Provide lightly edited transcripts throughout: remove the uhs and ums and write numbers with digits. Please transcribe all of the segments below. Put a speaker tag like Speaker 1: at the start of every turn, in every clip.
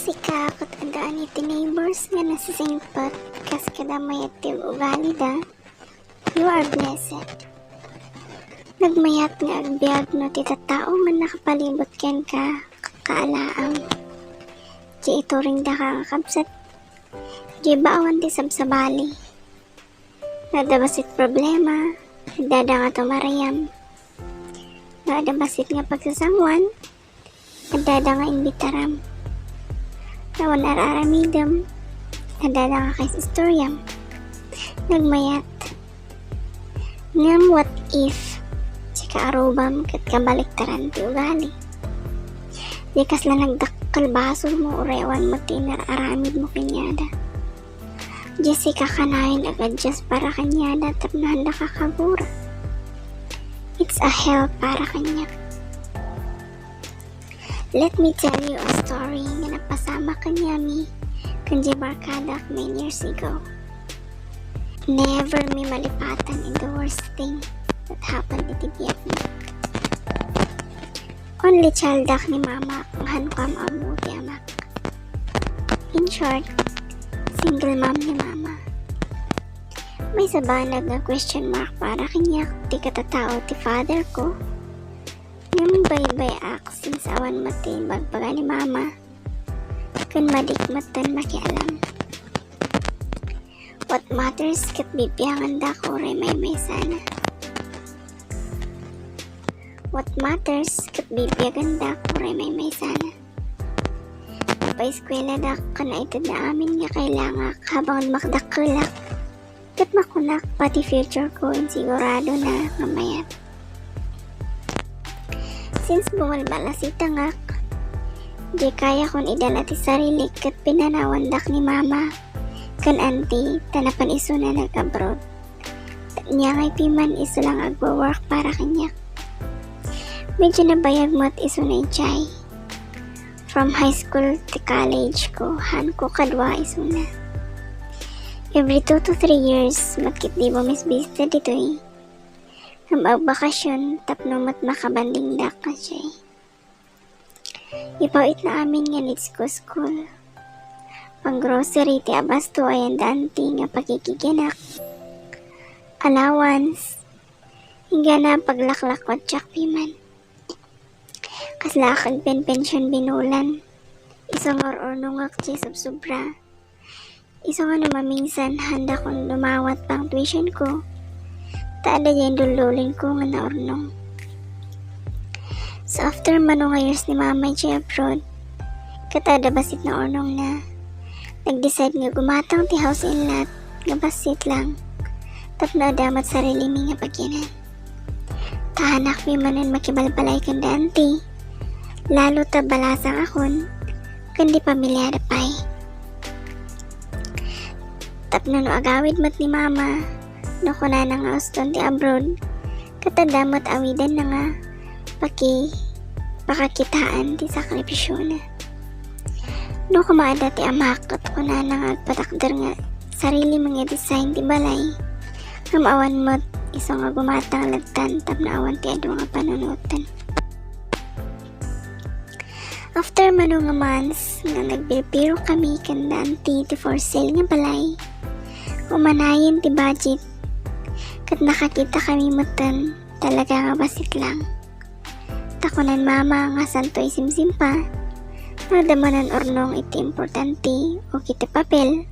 Speaker 1: Sika kat andaan iti neighbors nga nasisingpat kas kadamayat ti ugali da, you are blessed. Nagmayat nga agbyag no ti tattao man nakapalibot ken ka kaalaang. Di ito ring da ka kabsat, di baawan ti sabsabali. Nadabasit problema, nagdada nga tumarayam. Nadabasit nga pagsasangwan, nagdada nga imbitaram. Nawan araramidam, nadala nga kay istoryam. Nagmayat. Ngam what if, sika arubam kat kabaliktaran ti ugali. Di kasla nagdakkalbasol mo urewan mo ti nararamid mo kanyada. Jessica kanayin agad just para kanyada tapnahan na kakabura. It's a hell para kanya. Let me tell you a story nga napasama kanyami kanji barkadak 9 years ago. Never may malipatan in the worst thing that happened iti Vietnam. Only childak ni mama kung hanukam amu ti amak. In short, single mom ni mama. May sabanag nga question mark para kanya ti katatao ti father ko. Yung bay-bay ak since awan mati bagbaga ni mama kan madikmatan makialam. What matters kat bibiyangan da ko may sana. What matters kat bibiyagan da ko may sana. Pa-eskwela da ka na ito na amin nga kailangak habang makdakulak kat makunak pati future ko insigurado na mamayat. Since bumalbala si tangak, di kaya kong idala ti sarili kat pinanawandak ni mama kan auntie tanapan iso na nag-abroad. Niya ngay piman iso lang agwa-work para kanyak. Medyo nabayag mo at iso na ichay. From high school to college ko, han ko kadwa iso na. Every 2 to 3 years, magkit di ba misbista dito eh. Ang magbakasyon, tapno mat makabanding dak ka siya. Ipawit na amin nga needs ko school. Pang grocery ti abasto ay ang danti nga pakikiginak. Allowance. Hingga na paglaklak at tsak-piman. Kasla kag pension binulan. Isang or-ornongak siya subsubra. Isang ano maminsan handa kong lumawat pang tuition ko. Taada yung dululin ko nga naurnong. So after manong years ni mama siya abroad, katada basit na ornong na, nag-decide nga gumatang ti house in lot, nga basit lang, tap na adamat sarili mi nga pagyanan. Tahanak mi manan makibalbalay kan danti, lalo ta balasang akon, kandi pamilyada pay. Tap na no agawid mat ni mama, no kuna na nga uston ti abroad, katadamat awidan na nga pakakitaan ti sakripisyo na. No kumaada ti amak at kuna na nga patakder nga sarili mga design ti balay, nga maawan mo't iso nga gumatang lagtan tap na awan ti ado nga panunutan. After mano nga months nga nagbilbiro kami kandanti ti for sale nga balay, umanayin ti budget. Kat nakakita kami mutan, talaga nga basit lang. Takunan mama nga santoy simsim pa, nadamanan ornong iti importante o kiti papel,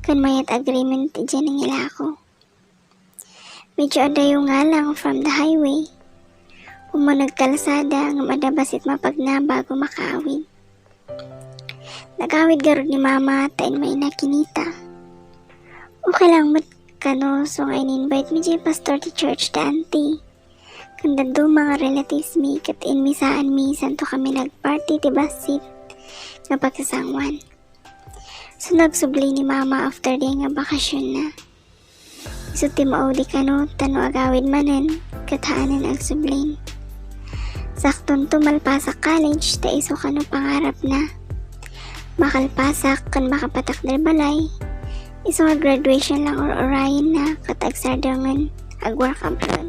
Speaker 1: kan mayat agreement dyan ang ilako. Medyo adayo nga lang from the highway, umanagkalsada nga madabasit mapagna bago makawid. Nagawid garod ni mama tain may nakinita. Okay lang kano, so nga in-invite mi dyan pastor ti church da auntie. Kanda do mga relatives mi, kat inmisaan mi, santo kami nagparty ti basit, nga pagsasangwan. So nagsubli ni mama after day nga bakasyon na. So ti maudi kano, tano agawid manen, kathaanan agsublin. Sakton tumalpasak college, ta iso kano pangarap na. Makalpasak, kan makapatak del balay, iso nga graduation lang or orayin na katagsardangan agwork abroad.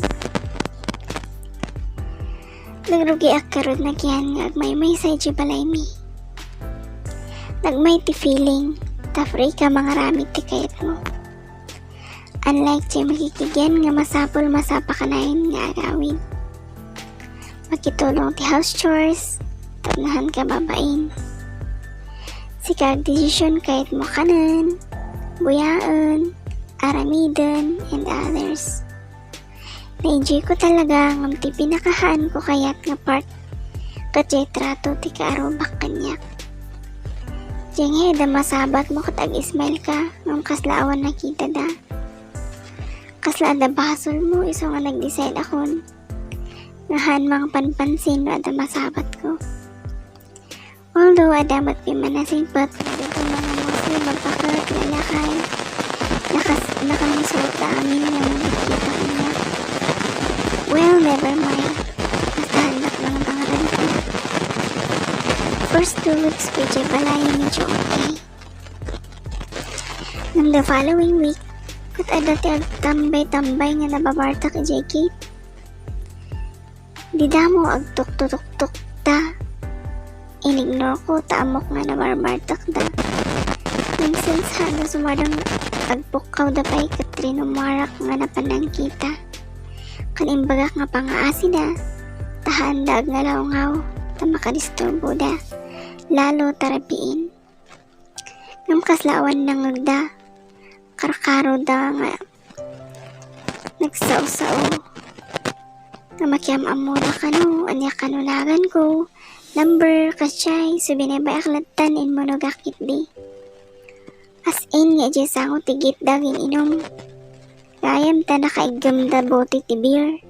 Speaker 1: Nagrugi akarod na kiyan nga agmay-may sa balay mi. Nagmay ti feeling, ta-free ka mga ramit ti kayat mo. Unlike ti makikigyan nga masapol masapa ka na yun nga agawin. Makitulong ti house chores, tapnahan ka babain. Sikag desisyon kahit mo kanan, buyaan, aramidon, and others. Na-enjoy ko talaga ng ti pinakahaan ko kayat nga part katjay trato ti kaarubak kanyak. Diyang da masabat mo katag ismail ka ng kaslaawan nakita da. Kasla da basol mo iso nga nag-decide akon. Ngahan mga panpansin no ada masabat ko. Although adamat pi manasipot dito mga Muslim magpakat lalakay. Nakamisot na amin nga magkita niya. Well, never mind. Basta handak lang ang pangalan ko. First 2 weeks PJ balaya medyo okay. Nang the following week, kat adati ag tambay-tambay nga nababarta ka Kate. Di damo ag tuk-tuk-tuk ta. Inignore ko taamok nga nabarbartak da. Nang since handa sumadang agpukaw da pa'y katrinumarak nga napanang kita. Kanimbagak nga pangaasi da. Tahanda ag nga laungaw ta makadisturbo da. Lalo tarapiin. Ngam kaslawan nang agda. Karkaro da nga nagsaw-saw. Nga makiam-amo da kano, anya kanulagan ko. Number, kasyay, subinebay aklatan in monogakit di. As in nga dyan sa ako tigit daging inom. Gayam ta nakaigam da bote ti beer.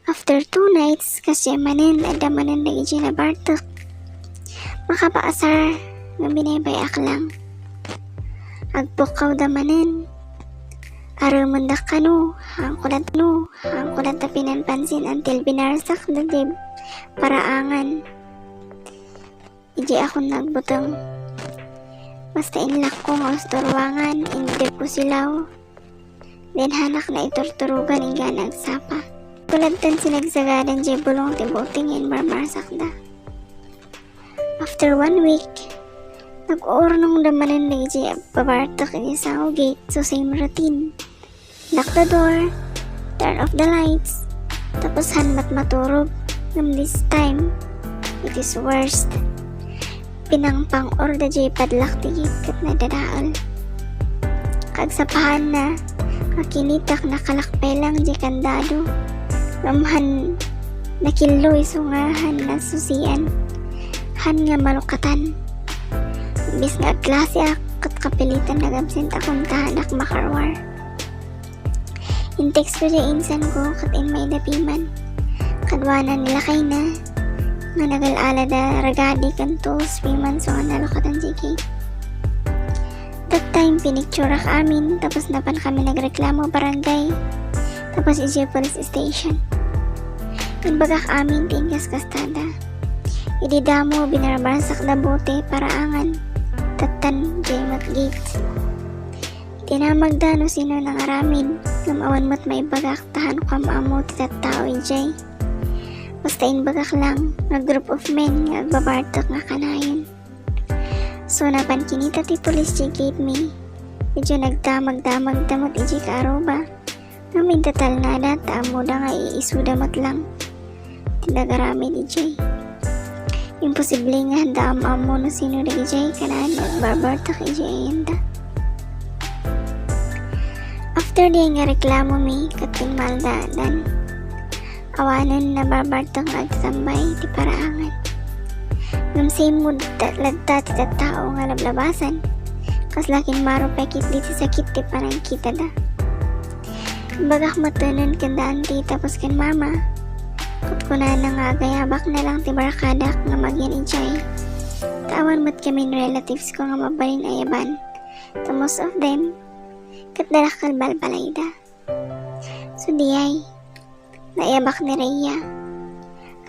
Speaker 1: After 2 nights, kasyay manin, adamanan na dyan na bartok. Makapaasar, nga binebay aklang. Agpukaw da manin. Aramundak kano, hangkulat ta pinanpansin until binarsak na dib. Paraangan. Iji ako nagbutang. Basta inlak ko nga usturwangan, hindi ko silaw. Then hanak na iturturugan inga nagsapa. Tulad tan sinagsagadan di bulong tibuting in marmarsak da. After 1 week, nag-uurnong damanan na iji babartok in isang gate, so same routine. Lock the door, turn off the lights, tapos hanmat maturog. This time, it is worst. Pinangpang or da jay padlak tigit kat na dadaal. Kagsapahan na, kakinitak na kalakpelang jay kandado. Ramhan, nakiloy sungahan na susian. Han nga malukatan. Bis nga klase kat kapilitan nagamsint akong tahanak makarwar. In-text ko jay insan ko kat in may dapiman. Kadwanan nila kay na nga nagalala da ragadi kanto spiman so nga nalukatan si Kate. That time pinicture ka amin tapos napan kami nagreklamo barangay tapos isi police station. Inbagak amin tingkas kastada. Ididamo binarabarsak na bote para angan tatan jaymat gate. Tinamag no sino nang aramin ngamawan mo't may bagak tahan ko maamo titatao ijay. Basta inbagak lang, nga group of men nga agbabartok nga kanayon. So napan kinita ti police di gate me. Medyo nagdamag-damag damot iji ka aroba. Nga may datal nada taamo da nga iisudamat lang. Tinagaramin iji. Imposible nga handa amo no sino da iji kanaan agbabartok iji ayanda. After di nga reklamo mi katin maldaan. Awanan na barbartang nagsambay ti paraangan. Ngam same mood ladta ti tattao nga lablabasan. Kaslakin maro pekit di ti sakit ti parang kita da. Bagak matunan kandaan ti tapos kan mama. Kutkuna na nga gayabak na lang ti barakadak nga magyan ijay. Tawan mat kami relatives ko nga mabalin ayaban. To most of them, katdalak kalbal balayda. So diyay. Naiyabak ni Rhea,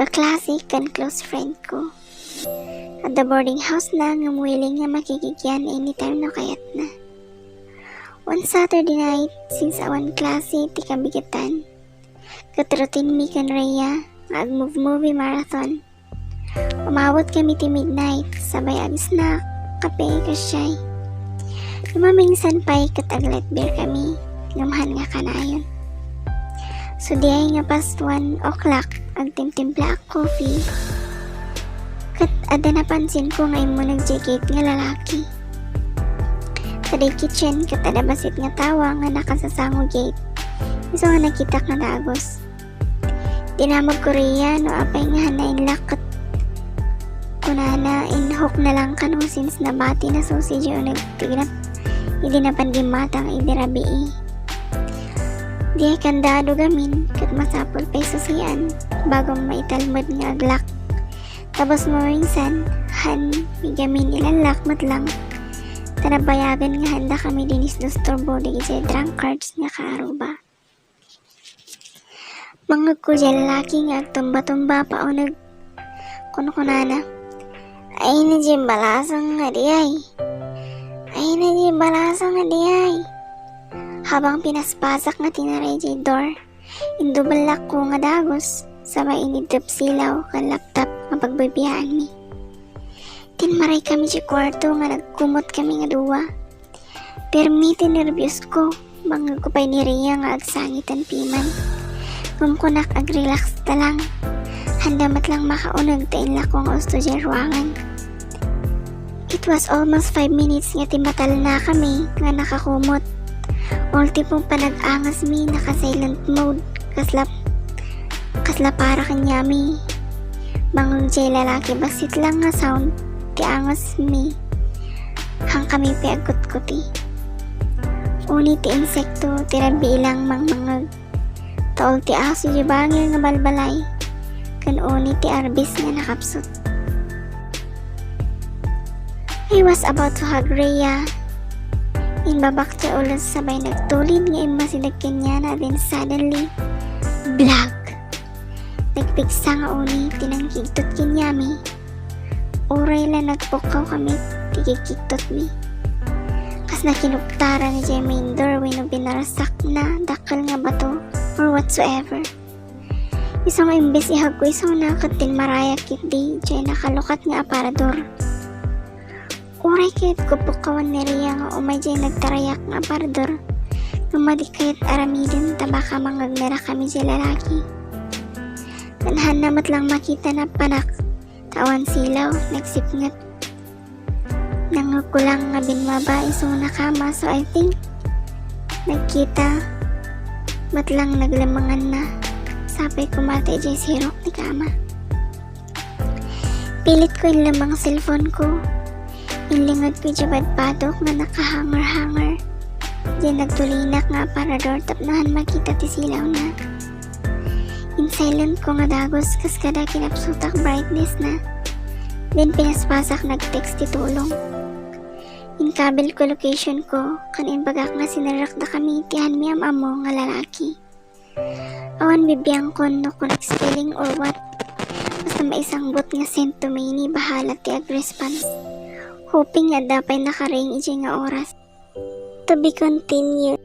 Speaker 1: kaklase kan close friend ko. At the boarding house na nga willing nga makikigyan anytime no kayat na. One Saturday night, since awan klase ti kabigatan, katrutin mi kan Rhea nga ag-movie marathon. Umabot kami ti midnight, sabay ag snack, kape, kasyay. Lumamingsan pa'y kataglet beer kami, lumhan nga kanayon. So di ay nga past 1 o'clock, ag timtimpla ak coffee. Kat ada napansin ko ngay mo nag-jacket nga lalaki. Sa day kitchen, kat ada basit nga tawa nga nakasasango gate. Iso nga nakita nga dagos. Dinamag Korea no apay nga hanain lakat. Kunana inhook na lang kano since nabati na sausage o nagtignap. Hindi na pandimatang idirabii. Di ay kandado gamin kat masapol peso siyan bagong maitalmod nga aglak. Tapos mawingsan, han, gamin ilalak matlang. Tanabayagan nga handa kami dinis dos turbo di jay drunkards nga kaaruba. Mga ko jay lalaki nga tumba-tumba pa o nag kuno-kunana. Ay na jay balasang nga di ay. Ay na jay balasang nga di ay. Habang pinaspasak nga tinaray jay door, indubalak ko nga dagos, sabay inidrop silaw kan laptop nga pagbabihaan mi. Tinmaray kami jay kwarto nga nagkumot kami nga duwa. Permi nervyos ko, mga kupay ni Rhea nga agsangitan piman. Kumkunak ag-relax talang, handamat lang makaunag tain lako nga usto jay ruangan. It was almost 5 minutes nga timatal na kami nga nakakumot. Ulti pong panag-angas mi naka-silent mode kasla para kanyami. Bangon jay lalaki basit lang nga sound ti angas mi hang kami piagot-kuti. Uni ti insekto ti rabi ilang mangmangag. Taol ti aso jay bangil nga balbalay kan uni ti arbis nga nakapsot. I was about to hug Rhea. Inbabak ti ulos sabay nagtulid nga imasinagkin niya na then suddenly, blag! Nagpigsa nga uni, tinangkigtot kinyami. Uray lang nagpukaw kami, tigikigtot mi. Kas nakinuptara ni jay main doorway no binarasak na dakal nga bato or whatsoever. Isang imbes ihag ko isang nakatin maraya kit di jay nakalukat nga aparador. Uray kahit kupukawan ni Rhea nga umay jay nagtarayak nga aparador. Numadi kahit aramidin tabaka mangagnara kami jay lalaki. Kanhan namat lang makita na panak. Tawan silaw, nagsipngat. Nangukulang nga binmaba isong nakama so I think nagkita matlang naglamangan na. Sapay kumate jay sirok ni kama. Pilit ko yung lamang cellphone ko. Inlingod ko jabad padok nga nakahanger-hanger. Diyan nagtulinak nga aparador tapnahan makita ti silaw na. In silent ko nga dagos kas kada kinapsutak brightness na. Then pinaspasak nag-text ti tulong. In kabel ko location ko kan inbagak nga sinarak da kami ti hanmiam amo nga lalaki. Awan bibiyang kon no kung spelling or what. Basta maisang bot nga sent to me ni bahala ti ag-response. Hoping nga dapay nakaring iji nga oras. To be continued.